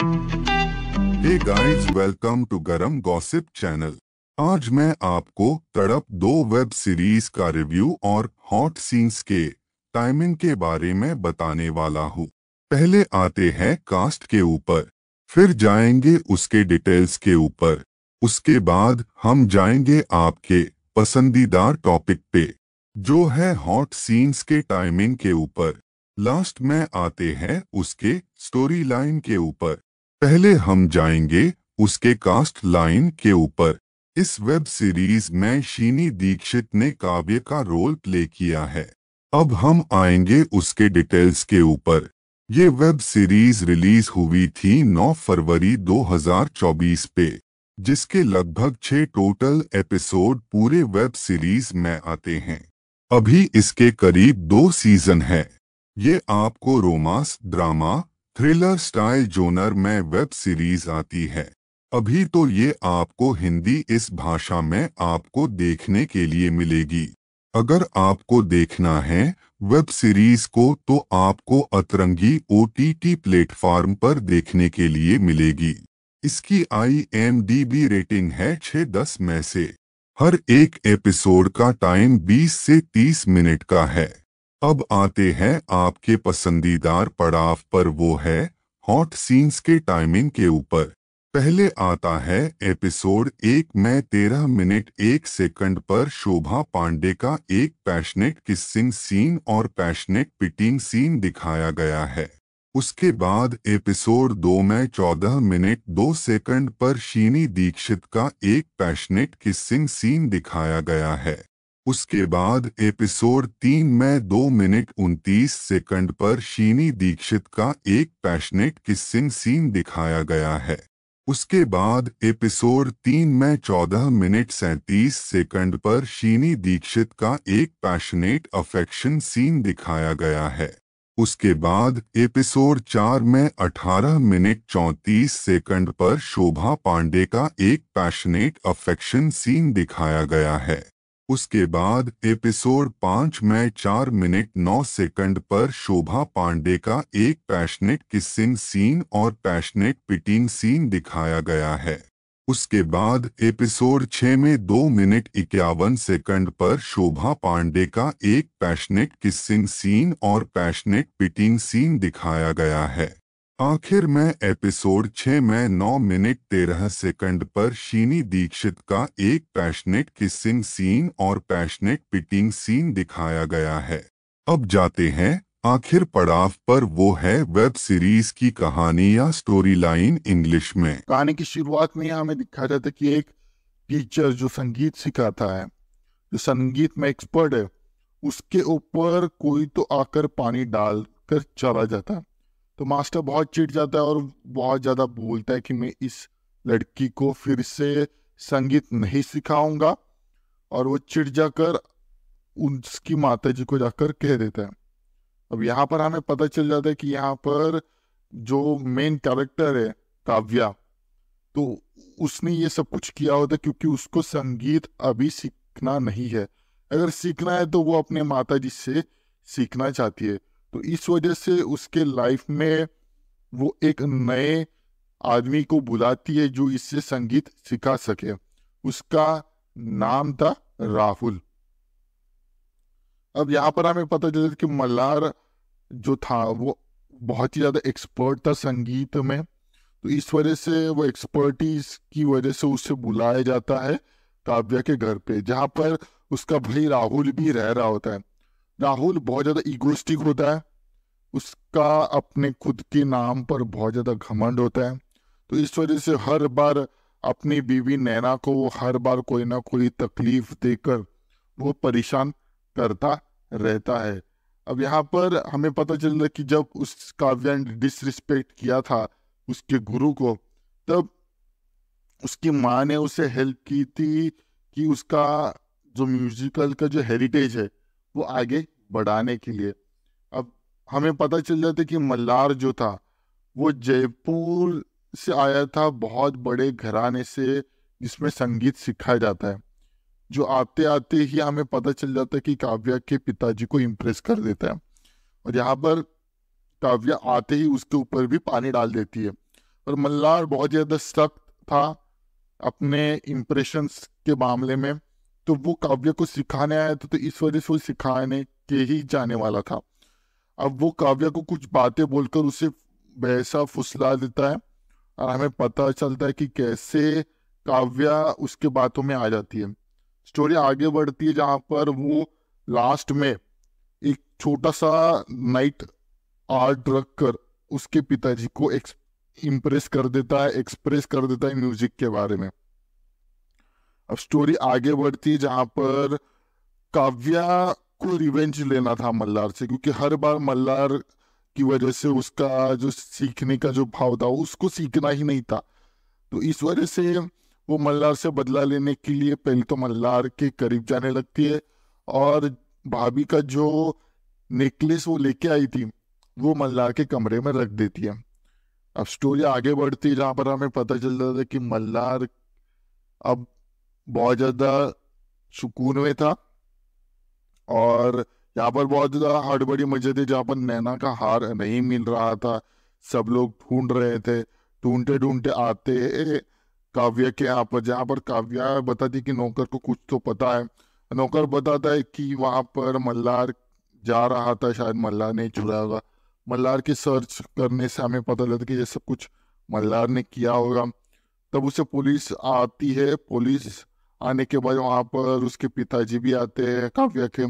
Hey guys, welcome to गरम gossip channel. आज मैं आपको तड़प 2 वेब सीरीज का रिव्यू और हॉट सीन्स के टाइमिंग के बारे में बताने वाला हूँ। पहले आते हैं कास्ट के ऊपर, फिर जाएंगे उसके डिटेल्स के ऊपर, उसके बाद हम जाएंगे आपके पसंदीदा टॉपिक पे, जो है हॉट सीन्स के टाइमिंग के ऊपर। लास्ट में आते हैं उसके स्टोरी लाइन के ऊपर। पहले हम जाएंगे उसके कास्ट लाइन के ऊपर। इस वेब सीरीज में शीनी दीक्षित ने काव्य का रोल प्ले किया है। अब हम आएंगे उसके डिटेल्स के ऊपर। ये वेब सीरीज रिलीज हुई थी 9 फरवरी 2024 पे, जिसके लगभग 6 टोटल एपिसोड पूरे वेब सीरीज में आते हैं। अभी इसके करीब 2 सीजन है। ये आपको romance, drama, thriller style genre में वेब सीरीज आती है। अभी तो ये आपको हिंदी इस भाषा में आपको देखने के लिए मिलेगी। अगर आपको देखना है वेब सीरीज को तो आपको अतरंगी OTT प्लेटफॉर्म पर देखने के लिए मिलेगी। इसकी IMDb रेटिंग है 6/10 में से। हर एक एपिसोड का टाइम 20 से 30 मिनट का है। अब आते हैं आपके पसंदीदार पड़ाव पर, वो है हॉट सीन्स के टाइमिंग के ऊपर। पहले आता है एपिसोड 1 में 13 मिनट 1 सेकंड पर शोभा पांडे का एक पैशनेट किसिंग सीन और पैशनेट पिटिंग सीन दिखाया गया है। उसके बाद एपिसोड 2 में 14 मिनट 2 सेकंड पर शीनी दीक्षित का एक पैशनेट किसिंग सीन दिखाया गया है। उसके बाद एपिसोड 3 में 2 मिनट 29 सेकंड पर शीनी दीक्षित का एक पैशनेट किसिंग सीन दिखाया गया है। उसके बाद एपिसोड 3 में 14 मिनट 37 सेकंड पर शीनी दीक्षित का एक पैशनेट अफेक्शन सीन दिखाया गया है। उसके बाद एपिसोड 4 में 18 मिनट 34 सेकंड पर शोभा पांडे का एक पैशनेट अफेक्शन सीन दिखाया गया है। उसके बाद एपिसोड 5 में 4 मिनट 9 सेकंड पर शोभा पांडे का एक पैशनेट किसिंग सीन और पैशनेट पिटिंग सीन दिखाया गया है। उसके बाद एपिसोड 6 में 2 मिनट 51 सेकंड पर शोभा पांडे का एक पैशनेट किसिंग सीन और पैशनेट पिटिंग सीन दिखाया गया है। आखिर में एपिसोड 6 में 9 मिनट 13 सेकंड पर शीनी दीक्षित का एक पैशनेट किसिंग सीन और पैशनेट पिटिंग सीन दिखाया गया है। अब जाते हैं आखिर पड़ाव पर, वो है वेब सीरीज की कहानी या स्टोरी लाइन इंग्लिश में। कहानी की शुरुआत में हमें दिखाया जाता है कि एक टीचर जो संगीत सिखाता है, जो संगीत में एक्सपर्ट है, उसके ऊपर कोई तो आकर पानी डाल कर चला जाता है। तो मास्टर बहुत चिढ़ जाता है और बहुत ज़्यादा बोलता है कि मैं इस लड़की को फिर से संगीत नहीं सिखाऊंगा, और वो चिढ़ जाकर उसकी माता जी को जाकर कह देता है। अब यहाँ पर हमें पता चल जाता है कि यहाँ पर जो मेन कैरेक्टर है काव्या, तो उसने ये सब कुछ किया होता है क्योंकि उसको संगीत अभी सीखना नहीं है। अगर सीखना है तो वो अपने माता जी से सीखना चाहती है। तो इस वजह से उसके लाइफ में वो एक नए आदमी को बुलाती है जो इससे संगीत सिखा सके। उसका नाम था राहुल। अब यहाँ पर हमें पता चला कि मल्हार जो था वो बहुत ही ज्यादा एक्सपर्ट था संगीत में। तो इस वजह से वो एक्सपर्टीज की वजह से उसे बुलाया जाता है काव्या के घर पे, जहाँ पर उसका भाई राहुल भी रह रहा होता है। राहुल बहुत ज़्यादा इगोइस्टिक होता है, उसका अपने खुद के नाम पर बहुत ज़्यादा घमंड होता है। तो इस वजह से हर बार अपनी बीवी नैना को वो हर बार कोई ना कोई तकलीफ देकर वो परेशान करता रहता है। अब यहाँ पर हमें पता चल रहा है कि जब उस काव्या ने डिसरिस्पेक्ट किया था उसके गुरु को, तब उसकी माँ ने उसे हेल्प की थी कि उसका जो म्यूजिकल का जो हेरिटेज है वो आगे बढ़ाने के लिए। अब हमें पता चल जाता है कि मल्हार जो था वो जयपुर से आया था, बहुत बड़े घराने से जिसमें संगीत सिखाया जाता है। जो आते आते ही हमें पता चल जाता है कि काव्या के पिताजी को इम्प्रेस कर देता है, और यहाँ पर काव्या आते ही उसके ऊपर भी पानी डाल देती है। और मल्हार बहुत ज्यादा सख्त था अपने इम्प्रेशंस के मामले में। तो वो काव्या को सिखाने आया था, तो इस वजह से वो सिखाने के ही जाने वाला था। अब वो काव्या को कुछ बातें बोलकर उसे वैसा फुसला देता है, और हमें पता चलता है कि कैसे काव्या उसके बातों में आ जाती है। स्टोरी आगे बढ़ती है जहां पर वो लास्ट में एक छोटा सा नाइट आर्ट रख कर उसके पिताजी को इम्प्रेस कर देता है, एक्सप्रेस कर देता है म्यूजिक के बारे में। अब स्टोरी आगे बढ़ती है जहां पर काव्या को रिवेंज लेना था मल्हार से, क्योंकि हर बार मल्हार की वजह से उसका जो सीखने का जो भाव था उसको सीखना ही नहीं था। तो इस वजह से वो मल्हार से बदला लेने के लिए पहले तो मल्हार के करीब जाने लगती है, और भाभी का जो नेकलेस वो लेके आई थी वो मल्हार के कमरे में रख देती है। अब स्टोरी आगे बढ़ती है जहां पर हमें पता चल रहा था कि मल्हार अब बहुत ज्यादा सुकून में था, और यहाँ पर बहुत ज्यादा हड़बड़ी मचे थे जहाँ पर नैना का हार नहीं मिल रहा था। सब लोग ढूंढ रहे थे, ढूंढते ढूंढते आते काव्या के यहाँ पर, जहाँ पर काव्या बताती कि नौकर को कुछ तो पता है। नौकर बताता है कि वहां पर मल्हार जा रहा था, शायद मल्हार ने चुराया होगा। मल्हार की सर्च करने से हमें पता लगता कि ये सब कुछ मल्हार ने किया होगा। तब उसे पुलिस आती है। पुलिस आने के बाद वहां पर उसके पिताजी भी आते हैं काव्या के,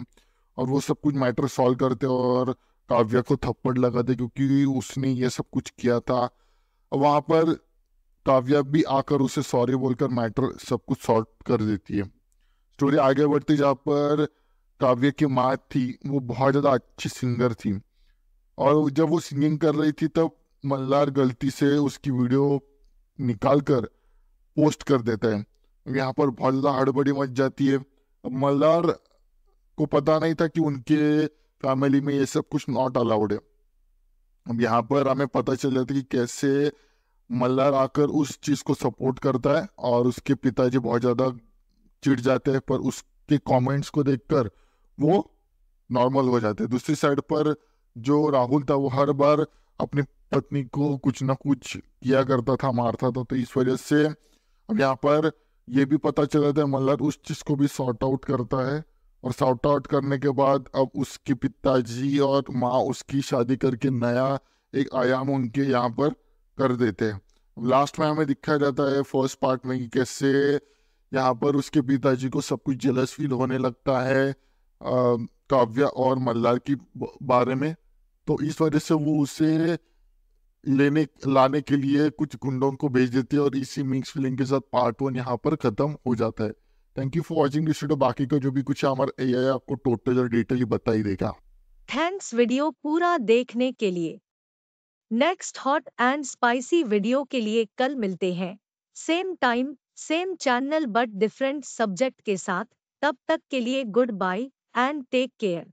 और वो सब कुछ मैटर सॉल्व करते हैं और काव्या को थप्पड़ लगाते क्योंकि उसने ये सब कुछ किया था। वहां पर काव्या भी आकर उसे सॉरी बोलकर मैटर सब कुछ सॉल्व कर देती है। स्टोरी आगे बढ़ती जहाँ पर काव्या की माँ थी, वो बहुत ज्यादा अच्छी सिंगर थी, और जब वो सिंगिंग कर रही थी तब मल्हार गलती से उसकी वीडियो निकाल कर पोस्ट कर देता है। यहाँ पर बहुत ज्यादा हड़बड़ी मच जाती है। अब मल्हार को पता नहीं था कि उनके फैमिली में ये सब कुछ नॉट अलाउड है। अब यहाँ पर हमें पता चल जाता है कि कैसे मल्हार आकर उस चीज को सपोर्ट करता है, और उसके पिताजी बहुत ज्यादा चिढ़ जाते हैं, पर उसके कमेंट्स को देखकर वो नॉर्मल हो जाते हैं। दूसरी साइड पर जो राहुल था वो हर बार अपनी पत्नी को कुछ ना कुछ किया करता था, मारता था। तो इस वजह से अब यहाँ पर ये भी पता चला था मल्हार उस चीज को भी सॉर्ट आउट करता है, और सॉर्ट आउट करने के बाद अब उसके पिताजी और माँ उसकी शादी करके नया एक आयाम उनके यहाँ पर कर देते हैं। लास्ट में हमें दिखाया जाता है फर्स्ट पार्ट में कि कैसे यहाँ पर उसके पिताजी को सब कुछ जेलस फील होने लगता है काव्या और मल्हार की बारे में। तो इस वजह से वो उसे लेने लाने के लिए कुछ गुंडों को भेज देते हैं, और इसी मिक्स फीलिंग के साथ पार्ट 1 यहाँ पर खत्म हो जाता है। Thank you for watching this video. बाकी का जो भी कुछ है हमारा एआई आपको टोटल और डिटेल बता ही देगा। थैंक्स वीडियो पूरा देखने के लिए। Next hot and spicy video के लिए कल मिलते हैं, same time same channel but different subject के साथ। तब तक के लिए good bye and take care.